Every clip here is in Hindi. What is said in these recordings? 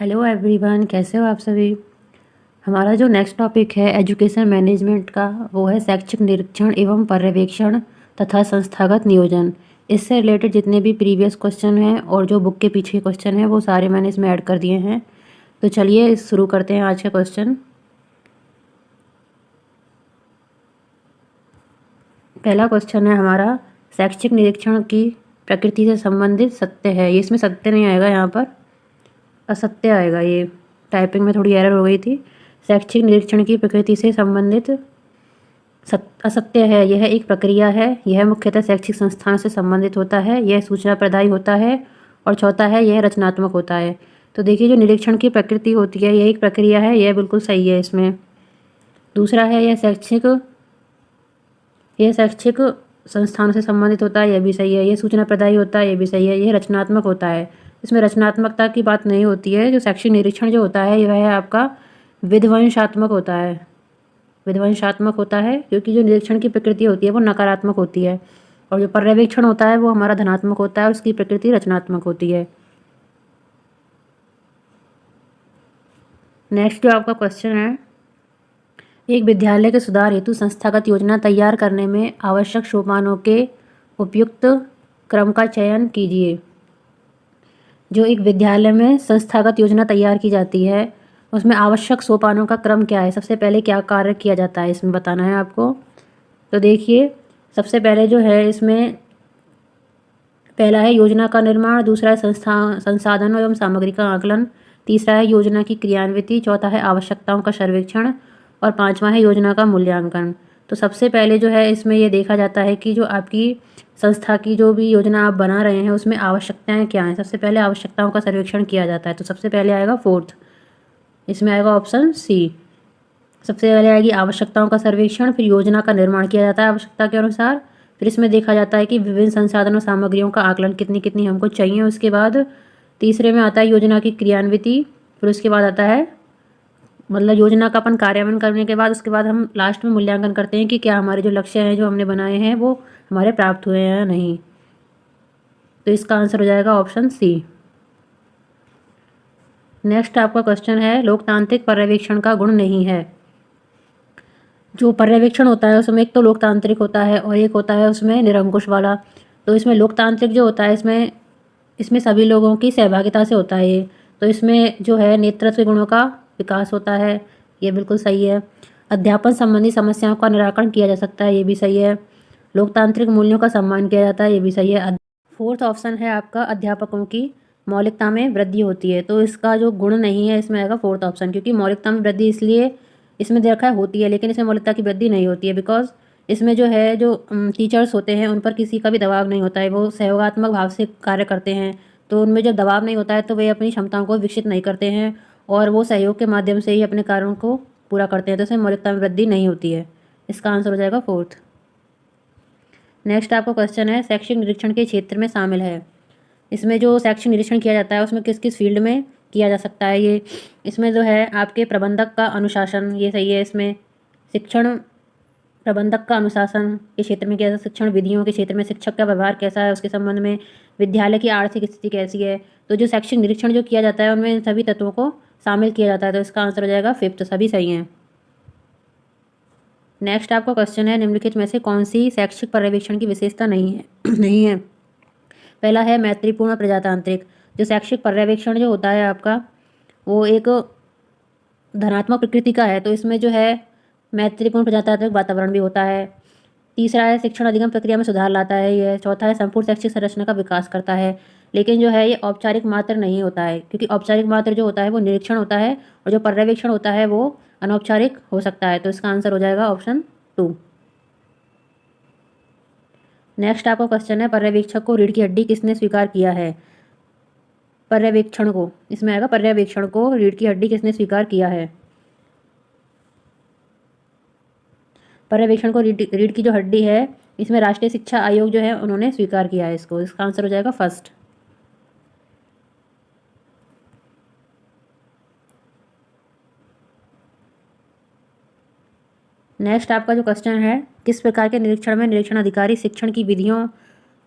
हेलो एवरीवन, कैसे हो आप सभी। हमारा जो नेक्स्ट टॉपिक है एजुकेशन मैनेजमेंट का, वो है शैक्षिक निरीक्षण एवं पर्यवेक्षण तथा संस्थागत नियोजन। इससे रिलेटेड जितने भी प्रीवियस क्वेश्चन हैं और जो बुक के पीछे क्वेश्चन हैं वो सारे मैंने इसमें ऐड कर दिए हैं। तो चलिए शुरू करते हैं आज का क्वेश्चन। पहला क्वेश्चन है हमारा, शैक्षिक निरीक्षण की प्रकृति से संबंधित सत्य है। ये इसमें सत्य नहीं आएगा, यहाँ पर असत्य आएगा। ये टाइपिंग में थोड़ी एरर हो गई थी। शैक्षिक निरीक्षण की प्रकृति से संबंधित असत्य है। यह एक प्रक्रिया है। यह मुख्यतः शैक्षिक संस्थान से संबंधित होता है। यह सूचना प्रदायी होता है। और चौथा है, यह रचनात्मक होता है। तो देखिए, जो निरीक्षण की प्रकृति होती है यह एक प्रक्रिया है, यह बिल्कुल सही है इसमें। दूसरा है, यह शैक्षिक संस्थान से संबंधित होता है, यह भी सही है। यह सूचना प्रदायी होता है, यह भी सही है। यह रचनात्मक होता है। इसमें रचनात्मकता की बात नहीं होती है। जो शैक्षिक निरीक्षण जो होता है यह है आपका विध्वंसात्मक होता है। विध्वंसात्मक होता है क्योंकि जो निरीक्षण की प्रकृति होती है वो नकारात्मक होती है, और जो पर्यवेक्षण होता है वो हमारा धनात्मक होता है और उसकी प्रकृति रचनात्मक होती है। नेक्स्ट जो आपका क्वेश्चन है, एक विद्यालय के सुधार हेतु संस्थागत योजना तैयार करने में आवश्यक सोपानों के उपयुक्त क्रम का चयन कीजिए। जो एक विद्यालय में संस्थागत योजना तैयार की जाती है उसमें आवश्यक सोपानों का क्रम क्या है, सबसे पहले क्या कार्य किया जाता है, इसमें बताना है आपको। तो देखिए, सबसे पहले जो है इसमें पहला है योजना का निर्माण, दूसरा है संसाधनों एवं सामग्री का आकलन, तीसरा है योजना की क्रियान्विति, चौथा है आवश्यकताओं का सर्वेक्षण और पांचवा है योजना का मूल्यांकन। तो सबसे पहले जो है इसमें ये देखा जाता है कि जो आपकी संस्था की जो भी योजना आप बना रहे हैं उसमें आवश्यकताएं क्या हैं। सबसे पहले आवश्यकताओं का सर्वेक्षण किया जाता है। तो सबसे पहले आएगा फोर्थ, इसमें आएगा ऑप्शन सी। सबसे पहले आएगी आवश्यकताओं का सर्वेक्षण, फिर योजना का निर्माण किया जाता है आवश्यकता के अनुसार, फिर इसमें देखा जाता है कि विभिन्न संसाधनों सामग्रियों का आकलन कितनी कितनी हमको चाहिए। उसके बाद तीसरे में आता है योजना की क्रियान्विति, फिर उसके बाद आता है मतलब योजना का अपन कार्यान्वयन करने के बाद उसके बाद हम लास्ट में मूल्यांकन करते हैं कि क्या हमारे जो लक्ष्य हैं जो हमने बनाए हैं वो हमारे प्राप्त हुए हैं या नहीं। तो इसका आंसर हो जाएगा ऑप्शन सी। नेक्स्ट आपका क्वेश्चन है, लोकतांत्रिक पर्यवेक्षण का गुण नहीं है। जो पर्यवेक्षण होता है उसमें एक तो लोकतांत्रिक होता है और एक होता है उसमें निरंकुश वाला। तो इसमें लोकतांत्रिक जो होता है इसमें इसमें सभी लोगों की सहभागिता से होता है ये। तो इसमें जो है नेतृत्व गुणों का विकास होता है, ये बिल्कुल सही है। अध्यापन संबंधी समस्याओं का निराकरण किया जा सकता है, ये भी सही है। लोकतांत्रिक मूल्यों का सम्मान किया जाता है, ये भी सही है। फोर्थ ऑप्शन है आपका, अध्यापकों की मौलिकता में वृद्धि होती है। तो इसका जो गुण नहीं है इसमें आएगा फोर्थ ऑप्शन, क्योंकि मौलिकता में वृद्धि इसलिए इसमें देखा है होती है लेकिन इसमें मौलिकता की वृद्धि नहीं होती है, बिकॉज इसमें जो है जो टीचर्स होते हैं उन पर किसी का भी दबाव नहीं होता है, वो सहयोगात्मक भाव से कार्य करते हैं। तो उनमें जब दबाव नहीं होता है तो वे अपनी क्षमताओं को विकसित नहीं करते हैं और वो सहयोग के माध्यम से ही अपने कार्यों को पूरा करते हैं। तो इसमें मौलिकता में वृद्धि नहीं होती है। इसका आंसर हो जाएगा फोर्थ। नेक्स्ट आपका क्वेश्चन है, शैक्षिक निरीक्षण के क्षेत्र में शामिल है। इसमें जो शैक्षिक निरीक्षण किया जाता है उसमें किस किस फील्ड में किया जा सकता है ये। इसमें जो है आपके प्रबंधक का अनुशासन, ये सही है। इसमें शिक्षण प्रबंधक का अनुशासन के क्षेत्र में किया जाता है। शिक्षण विधियों के क्षेत्र में शिक्षक का व्यवहार कैसा है उसके संबंध में, विद्यालय की आर्थिक स्थिति कैसी है। तो जो शैक्षिक निरीक्षण जो किया जाता है उनमें इन सभी तत्वों को शामिल किया जाता है। तो इसका आंसर हो जाएगा फिफ्थ, सभी सही हैं। नेक्स्ट आपका क्वेश्चन है, निम्नलिखित में से कौन सी शैक्षिक पर्यवेक्षण की विशेषता नहीं है नहीं है। पहला है मैत्रीपूर्ण प्रजातांत्रिक। जो शैक्षिक पर्यवेक्षण जो होता है आपका वो एक धनात्मक प्रकृति का है। तो इसमें जो है मैत्रीपूर्ण प्रजातांत्रिक वातावरण भी होता है। तीसरा है शिक्षण अधिगम प्रक्रिया में सुधार लाता है ये। चौथा है संपूर्ण शैक्षिक संरचना का विकास करता है। लेकिन जो है ये औपचारिक मात्र नहीं होता है, क्योंकि औपचारिक मात्र जो होता है वो निरीक्षण होता है और जो पर्यवेक्षण होता है वो अनौपचारिक हो सकता है। तो इसका आंसर हो जाएगा ऑप्शन 2। नेक्स्ट आपका क्वेश्चन है, पर्यवेक्षक को रीढ़ की हड्डी किसने स्वीकार किया है। पर्यवेक्षण को, इसमें आएगा पर्यवेक्षण को रीढ़ की हड्डी किसने स्वीकार किया है। पर्यवेक्षण को रीढ़ की जो हड्डी है इसमें राष्ट्रीय शिक्षा आयोग जो है उन्होंने स्वीकार किया है इसको। इसका आंसर हो जाएगा फर्स्ट। नेक्स्ट आपका जो क्वेश्चन है, किस प्रकार के निरीक्षण में निरीक्षण अधिकारी शिक्षण की विधियों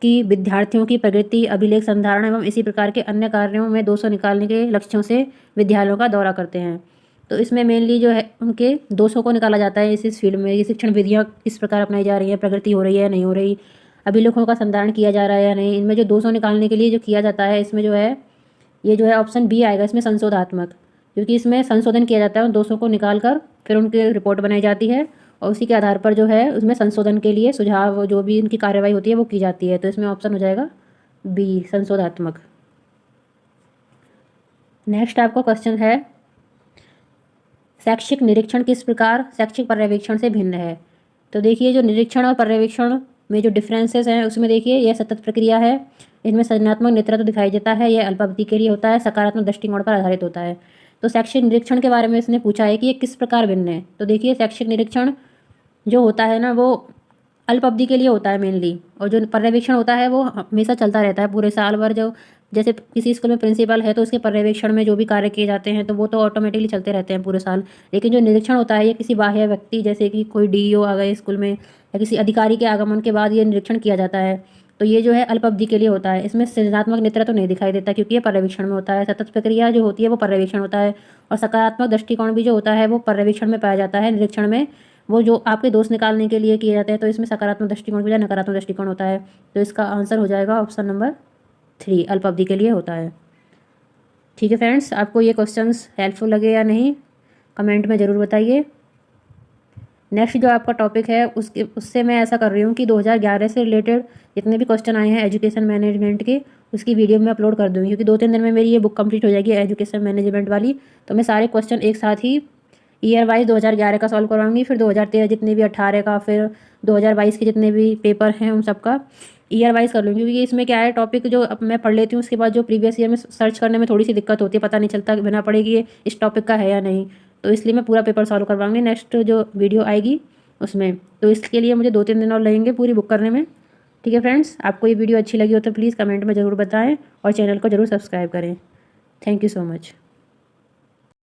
कि विद्यार्थियों की प्रगति, अभिलेख संधारण एवं इसी प्रकार के अन्य कार्यों में 200 निकालने के लक्ष्यों से विद्यालयों का दौरा करते हैं। तो इसमें मेनली जो है उनके 200 को निकाला जाता है इस फील्ड में। ये शिक्षण विधियाँ किस प्रकार अपनाई जा रही हैं, प्रगति हो रही है या नहीं हो रही, अभिलेखों का संधारण किया जा रहा है या नहीं। इनमें जो 200 निकालने के लिए जो किया जाता है, इसमें जो है ये जो है ऑप्शन बी आएगा इसमें, संशोधात्मक, क्योंकि इसमें संशोधन किया जाता है। उन 200 को निकाल कर फिर उनकी रिपोर्ट बनाई जाती है और उसी के आधार पर जो है उसमें संशोधन के लिए सुझाव, जो भी इनकी कार्यवाही होती है वो की जाती है। तो इसमें ऑप्शन हो जाएगा बी, संशोधात्मक। नेक्स्ट आपका क्वेश्चन है, शैक्षिक निरीक्षण किस प्रकार शैक्षिक पर्यवेक्षण से भिन्न है। तो देखिए जो निरीक्षण और पर्यवेक्षण में जो डिफरेंसेस हैं उसमें देखिए यह सतत प्रक्रिया है, इनमें सृजनात्मक नेतृत्व दिखाई देता है, यह अल्पावधि के लिए होता है, सकारात्मक दृष्टिकोण पर आधारित होता है। तो शैक्षिक निरीक्षण के बारे में इसने पूछा है कि ये किस प्रकार भिन्न है। तो देखिए शैक्षिक निरीक्षण जो होता है ना वो अल्प अवधि के लिए होता है मेनली, और जो पर्यवेक्षण होता है वो हमेशा चलता रहता है पूरे साल भर। जो जैसे किसी स्कूल में प्रिंसिपल है तो उसके पर्यवेक्षण में जो भी कार्य किए जाते हैं तो वो तो ऑटोमेटिकली चलते रहते हैं पूरे साल। लेकिन जो निरीक्षण होता है ये किसी बाह्य व्यक्ति, जैसे कि कोई डीईओ आ गए स्कूल में या किसी अधिकारी के आगमन के बाद ये निरीक्षण किया जाता है। तो ये जो है अल्प अवधि के लिए होता है। इसमें सृजनात्मक नेतृत्व तो नहीं दिखाई देता क्योंकि ये पर्यवेक्षण में होता है। सतत प्रक्रिया जो होती है वो पर्यवेक्षण होता है, और सकारात्मक दृष्टिकोण भी जो होता है वो पर्यवेक्षण में पाया जाता है। निरीक्षण में वो जो आपके दोष निकालने के लिए किए जाते हैं, तो इसमें सकारात्मक दृष्टिकोण की बजाय नकारात्मक दृष्टिकोण होता है। तो इसका आंसर हो जाएगा ऑप्शन नंबर 3, अल्प अवधि के लिए होता है। ठीक है फ्रेंड्स, आपको ये क्वेश्चंस हेल्पफुल लगे या नहीं कमेंट में ज़रूर बताइए। नेक्स्ट जो आपका टॉपिक है उससे मैं ऐसा कर रही हूँ कि 2011 से रिलेटेड जितने भी क्वेश्चन आए हैं एजुकेशन मैनेजमेंट के, उसकी वीडियो में अपलोड कर दूँगी, क्योंकि 2-3 दिन में मेरी ये बुक कंप्लीट हो जाएगी एजुकेशन मैनेजमेंट वाली। तो मैं सारे क्वेश्चन एक साथ ही ईयर वाइज 2011 का सॉल्व करवाऊंगी, फिर 2013 जितने भी 18 का, फिर 2022 के जितने भी पेपर हैं उन सबका ईयर वाइज कर लूँगी। क्योंकि इसमें क्या है, टॉपिक जो अब मैं पढ़ लेती हूँ उसके बाद जो प्रीवियस ईयर में सर्च करने में थोड़ी सी दिक्कत होती है, पता नहीं चलता बिना पढ़े कि ये इस टॉपिक का है या नहीं। तो इसलिए मैं पूरा पेपर सॉल्व करवाऊंगी नेक्स्ट जो वीडियो आएगी उसमें। तो इसके लिए मुझे 2-3 दिन और लगेंगे पूरी बुक करने में। ठीक है फ्रेंड्स, आपको ये वीडियो अच्छी लगी हो तो प्लीज़ कमेंट में ज़रूर बताएं और चैनल को ज़रूर सब्सक्राइब करें। Thank you so much.